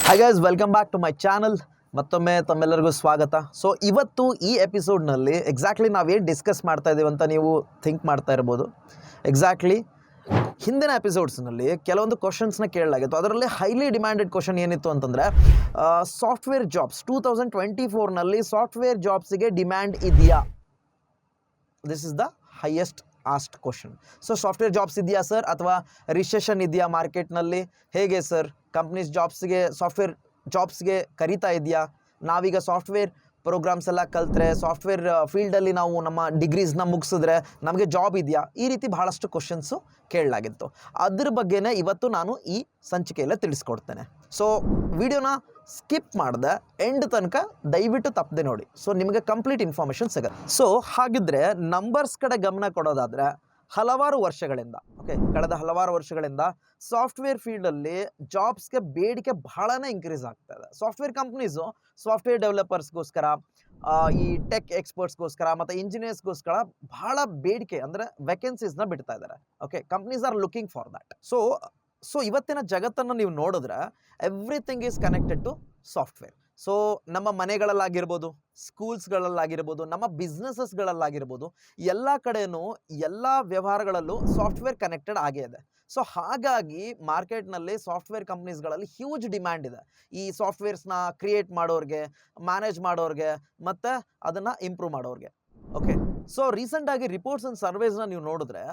Hi guys, welcome back to my channel. ಮತ್ತೊಮ್ಮೆ ತಮ್ಮೆಲ್ಲರಿಗೂ ಸ್ವಾಗತ. ಸೊ ಇವತ್ತು ಈ ಎಪಿಸೋಡ್ನಲ್ಲಿ ಎಕ್ಸಾಕ್ಟ್ಲಿ ನಾವೇನು ಡಿಸ್ಕಸ್ ಮಾಡ್ತಾ ಇದ್ದೀವಿ ಅಂತ ನೀವು ಥಿಂಕ್ ಮಾಡ್ತಾ ಇರ್ಬೋದು. ಎಕ್ಸಾಕ್ಟ್ಲಿ ಹಿಂದಿನ ಎಪಿಸೋಡ್ಸ್ನಲ್ಲಿ ಕೆಲವೊಂದು ಕ್ವಶನ್ಸ್ನ ಕೇಳಲಾಗಿತ್ತು. ಅದರಲ್ಲಿ ಹೈಲಿ ಡಿಮ್ಯಾಂಡೆಡ್ ಕ್ವಶನ್ ಏನಿತ್ತು ಅಂತಂದರೆ ಸಾಫ್ಟ್ವೇರ್ ಜಾಬ್ಸ್ 2024ನಲ್ಲಿ ಸಾಫ್ಟ್ವೇರ್ ಜಾಬ್ಸಿಗೆ ಡಿಮ್ಯಾಂಡ್ ಇದೆಯಾ? This is the highest asked question. So software jobs ಇದೆಯಾ ಸರ್, ಅಥವಾ ರಿಸೆಷನ್ ಇದೆಯಾ ಮಾರ್ಕೆಟ್ನಲ್ಲಿ, ಹೇಗೆ ಸರ್ ಕಂಪ್ನೀಸ್ ಸಾಫ್ಟ್ವೇರ್ ಜಾಬ್ಸ್ಗೆ ಕರೀತಾ ಇದೆಯಾ? ನಾವೀಗ ಸಾಫ್ಟ್ವೇರ್ ಪ್ರೋಗ್ರಾಮ್ಸ್ ಎಲ್ಲ ಕಲ್ತ್ರೆ, ಸಾಫ್ಟ್ವೇರ್ ಫೀಲ್ಡಲ್ಲಿ ನಾವು ನಮ್ಮ ಡಿಗ್ರೀಸ್ನ ಮುಗಿಸಿದ್ರೆ ನಮಗೆ ಜಾಬ್ ಇದೆಯಾ? ಈ ರೀತಿ ಬಹಳಷ್ಟು ಕ್ವಶನ್ಸು ಕೇಳಲಾಗಿತ್ತು. ಅದ್ರ ಬಗ್ಗೆನೇ ಇವತ್ತು ನಾನು ಈ ಸಂಚಿಕೆಯಲ್ಲೇ ತಿಳಿಸ್ಕೊಡ್ತೇನೆ. ಸೊ ವಿಡಿಯೋನ ಸ್ಕಿಪ್ ಮಾಡಿದೆ ಎಂಡ್ ತನಕ ದಯವಿಟ್ಟು ತಪ್ಪದೆ ನೋಡಿ. ಸೊ ನಿಮಗೆ ಕಂಪ್ಲೀಟ್ ಇನ್ಫಾರ್ಮೇಷನ್ ಸಿಗುತ್ತೆ. ಸೊ ಹಾಗಿದ್ರೆ ನಂಬರ್ಸ್ ಕಡೆ ಗಮನ ಕೊಡೋದಾದರೆ ಕಳೆದ ಹಲವಾರು ವರ್ಷಗಳಿಂದ ಸಾಫ್ಟ್ವೇರ್ ಫೀಲ್ಡಲ್ಲಿ ಜಾಬ್ಸ್ಗೆ ಬೇಡಿಕೆ ಬಹಳನೇ ಇಂಕ್ರೀಸ್ ಆಗ್ತಾ ಇದೆ. ಸಾಫ್ಟ್ವೇರ್ ಕಂಪ್ನೀಸು ಸಾಫ್ಟ್ವೇರ್ ಡೆವಲಪರ್ಸ್ಗೋಸ್ಕರ, ಈ ಟೆಕ್ ಎಕ್ಸ್ಪರ್ಟ್ಸ್ಗೋಸ್ಕರ ಮತ್ತು ಇಂಜಿನಿಯರ್ಸ್ಗೋಸ್ಕರ ಬಹಳ ಬೇಡಿಕೆ ಅಂದರೆ ವೆಕೆನ್ಸೀಸ್ನ ಬಿಡ್ತಾ ಇದ್ದಾರೆ. Companies are looking for that. So ಇವತ್ತಿನ ಜಗತ್ತನ್ನು ನೀವು ನೋಡಿದ್ರೆ everything is connected to software. So ನಮ್ಮ ಮನೆಗಳಲ್ಲಾಗಿರ್ಬೋದು, ಸ್ಕೂಲ್ಸ್ಗಳಲ್ಲಾಗಿರ್ಬೋದು, ನಮ್ಮ ಬಿಸ್ನೆಸಸ್ಗಳಲ್ಲಾಗಿರ್ಬೋದು, ಎಲ್ಲ ಕಡೆಯೂ ಎಲ್ಲ ವ್ಯವಹಾರಗಳಲ್ಲೂ ಸಾಫ್ಟ್ವೇರ್ ಕನೆಕ್ಟೆಡ್ ಆಗೇ ಇದೆ. ಸೊ ಹಾಗಾಗಿ ಮಾರ್ಕೆಟ್ನಲ್ಲಿ ಸಾಫ್ಟ್ವೇರ್ ಕಂಪ್ನೀಸ್ಗಳಲ್ಲಿ ಹ್ಯೂಜ್ ಡಿಮ್ಯಾಂಡ್ ಇದೆ. ಈ ಸಾಫ್ಟ್ವೇರ್ಸ್ನ ಕ್ರಿಯೇಟ್ ಮಾಡೋರಿಗೆ, ಮ್ಯಾನೇಜ್ ಮಾಡೋರಿಗೆ ಮತ್ತು ಅದನ್ನು ಇಂಪ್ರೂವ್ ಮಾಡೋರಿಗೆ. ಸೊ ರೀಸೆಂಟಾಗಿ ರಿಪೋರ್ಟ್ಸ್ ಆ್ಯಂಡ್ ಸರ್ವೇಸ್ನ ನೀವು ನೋಡಿದ್ರೆ,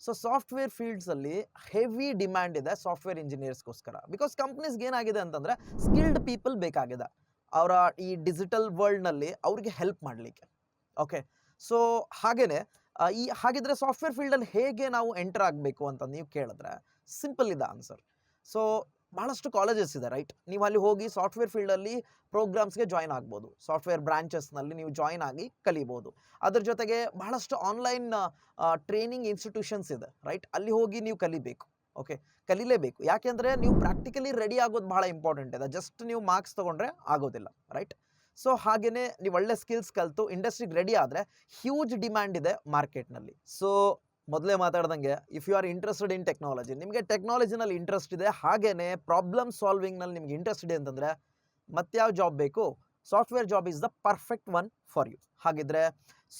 ಸೊ ಸಾಫ್ಟ್ವೇರ್ ಫೀಲ್ಡ್ಸಲ್ಲಿ ಹೆವಿ ಡಿಮ್ಯಾಂಡ್ ಇದೆ ಸಾಫ್ಟ್ವೇರ್ ಇಂಜಿನಿಯರ್ಸ್ಗೋಸ್ಕರ. ಬಿಕಾಸ್ ಕಂಪ್ನೀಸ್ಗೆ ಏನಾಗಿದೆ ಅಂತಂದರೆ ಸ್ಕಿಲ್ಡ್ ಪೀಪಲ್ ಬೇಕಾಗಿದೆ ಅವರ ಈ ಡಿಜಿಟಲ್ ವರ್ಲ್ಡ್ನಲ್ಲಿ ಅವ್ರಿಗೆ ಹೆಲ್ಪ್ ಮಾಡಲಿಕ್ಕೆ. ಸೊ ಹಾಗಿದ್ರೆ ಸಾಫ್ಟ್ವೇರ್ ಫೀಲ್ಡಲ್ಲಿ ಹೇಗೆ ನಾವು ಎಂಟರ್ ಆಗಬೇಕು ಅಂತ ನೀವು ಕೇಳಿದ್ರೆ ಸಿಂಪಲ್ ಇದೆ ಆನ್ಸರ್. ಸೊ ಭಾಳಷ್ಟು ಕಾಲೇಜಸ್ ಇದೆ, ರೈಟ್? ನೀವು ಅಲ್ಲಿ ಹೋಗಿ ಸಾಫ್ಟ್ವೇರ್ ಫೀಲ್ಡಲ್ಲಿ ಪ್ರೋಗ್ರಾಮ್ಸ್ಗೆ ಜಾಯ್ನ್ ಆಗ್ಬೋದು. ಸಾಫ್ಟ್ವೇರ್ ಬ್ರಾಂಚಸ್ನಲ್ಲಿ ನೀವು ಜಾಯ್ನ್ ಆಗಿ ಕಲಿಬೋದು. ಅದ್ರ ಜೊತೆಗೆ ಬಹಳಷ್ಟು ಆನ್ಲೈನ್ ಟ್ರೈನಿಂಗ್ ಇನ್ಸ್ಟಿಟ್ಯೂಷನ್ಸ್ ಇದೆ, ರೈಟ್? ಅಲ್ಲಿ ಹೋಗಿ ನೀವು ಕಲಿಲೇಬೇಕು. ಯಾಕೆಂದರೆ ನೀವು ಪ್ರಾಕ್ಟಿಕಲಿ ರೆಡಿ ಆಗೋದು ಭಾಳ ಇಂಪಾರ್ಟೆಂಟ್ ಇದೆ. ಜಸ್ಟ್ ನೀವು ಮಾರ್ಕ್ಸ್ ತೊಗೊಂಡ್ರೆ ಆಗೋದಿಲ್ಲ, ರೈಟ್? ಸೊ ಹಾಗೆಯೇ ನೀವು ಒಳ್ಳೆ ಸ್ಕಿಲ್ಸ್ ಕಲಿತು ಇಂಡಸ್ಟ್ರಿಗೆ ರೆಡಿ ಆದರೆ ಹ್ಯೂಜ್ ಡಿಮ್ಯಾಂಡ್ ಇದೆ ಮಾರ್ಕೆಟ್ನಲ್ಲಿ. ಸೊ ಮೊದಲೇ ಮಾತಾಡ್ದಂಗೆ, if you are interested in technology, ನಿಮಗೆ ಟೆಕ್ನಾಲಜಿನಲ್ಲಿ ಇಂಟ್ರೆಸ್ಟ್ ಇದೆ, ಹಾಗೆಯೇ ಪ್ರಾಬ್ಲಮ್ ಸಾಲ್ವಿಂಗ್ನಲ್ಲಿ ನಿಮ್ಗೆ ಇಂಟ್ರೆಸ್ಟ್ ಇದೆ ಅಂತಂದರೆ ಮತ್ಯಾವ ಜಾಬ್ ಬೇಕು? Software job is the perfect one for you. ಹಾಗಿದ್ರೆ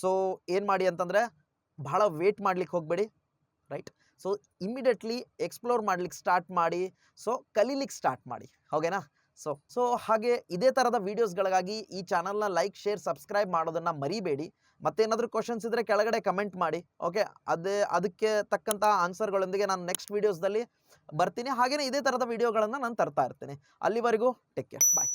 ಸೊ ಏನು ಮಾಡಿ ಅಂತಂದರೆ, ಭಾಳ ವೇಟ್ ಮಾಡ್ಲಿಕ್ಕೆ ಹೋಗಬೇಡಿ, ರೈಟ್? ಸೊ ಇಮಿಡಿಯೇಟ್ಲಿ ಎಕ್ಸ್ಪ್ಲೋರ್ ಮಾಡ್ಲಿಕ್ಕೆ ಸ್ಟಾರ್ಟ್ ಮಾಡಿ. ಸೊ ಕಲೀಲಿಕ್ಕೆ ಸ್ಟಾರ್ಟ್ ಮಾಡಿ, ಓಕೆನಾ? ಸೊ ಹಾಗೆ ಇದೇ ಥರದ ವೀಡಿಯೋಸ್ಗಳಿಗಾಗಿ ಈ ಚಾನಲ್ನ ಲೈಕ್, ಶೇರ್, ಸಬ್ಸ್ಕ್ರೈಬ್ ಮಾಡೋದನ್ನು ಮರಿಬೇಡಿ. ಮತ್ತೇನಾದರೂ ಕ್ವಶನ್ಸ್ ಇದ್ದರೆ ಕೆಳಗಡೆ ಕಮೆಂಟ್ ಮಾಡಿ. ಅದಕ್ಕೆ ತಕ್ಕಂಥ ಆನ್ಸರ್ಗಳೊಂದಿಗೆ ನಾನು ನೆಕ್ಸ್ಟ್ ವೀಡಿಯೋಸ್ದಲ್ಲಿ ಬರ್ತೀನಿ. ಹಾಗೆಯೇ ಇದೇ ಥರದ ವೀಡಿಯೋಗಳನ್ನು ನಾನು ತರ್ತಾ ಇರ್ತೀನಿ. ಅಲ್ಲಿವರೆಗೂ ಟೇಕ್ ಕೇರ್, ಬಾಯ್.